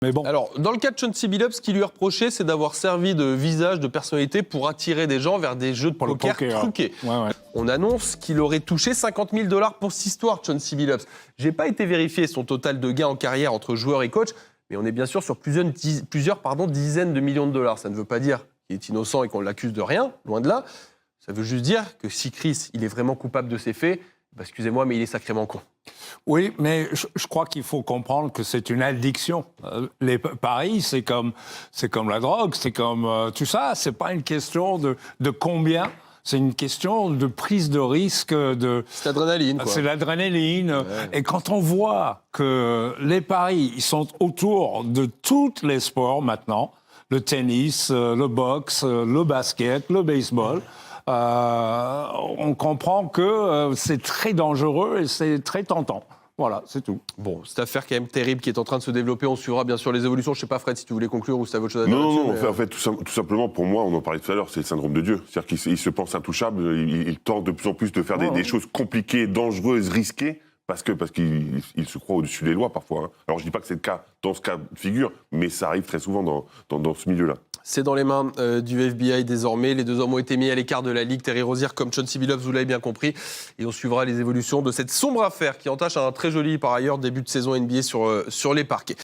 Mais bon. Alors, dans le cas de Chauncey Billups, ce qui lui est reproché, c'est d'avoir servi de visage, de personnalité pour attirer des gens vers des jeux de poker truqués. Ouais. On annonce qu'il aurait touché 50 000 $ pour cette histoire, Chauncey Billups. J'ai pas été vérifié son total de gains en carrière entre joueur et coach, mais on est bien sûr sur plusieurs dizaines de millions de dollars. Ça ne veut pas dire qu'il est innocent et qu'on l'accuse de rien, loin de là. Ça veut juste dire que si Chris, il est vraiment coupable de ces faits, bah, excusez-moi, mais il est sacrément con. Oui, mais je crois qu'il faut comprendre que c'est une addiction. Les paris, c'est comme la drogue, c'est comme tout ça. C'est pas une question de combien. C'est une question de prise de risque. C'est l'adrénaline, quoi. C'est l'adrénaline. Ouais. Et quand on voit que les paris, ils sont autour de tous les sports maintenant, le tennis, le boxe, le basket, le baseball, on comprend que c'est très dangereux et c'est très tentant. Voilà, c'est tout. Bon, cette affaire quand même terrible qui est en train de se développer, on suivra bien sûr les évolutions. Je sais pas, Fred, si tu voulais conclure ou si tu avais autre chose à dire. Non, en fait, tout simplement, pour moi, on en parlait tout à l'heure, c'est le syndrome de Dieu. C'est-à-dire qu'il se pense intouchable, il tente de plus en plus de faire des choses compliquées, dangereuses, risquées, parce qu'il se croit au-dessus des lois parfois. Hein. Alors je dis pas que c'est le cas dans ce cas de figure, mais ça arrive très souvent dans ce milieu-là. C'est dans les mains du FBI désormais. Les deux hommes ont été mis à l'écart de la Ligue. Terry Rozier comme Chauncey Billups, vous l'avez bien compris. Et on suivra les évolutions de cette sombre affaire qui entache un très joli, par ailleurs, début de saison NBA sur les parquets.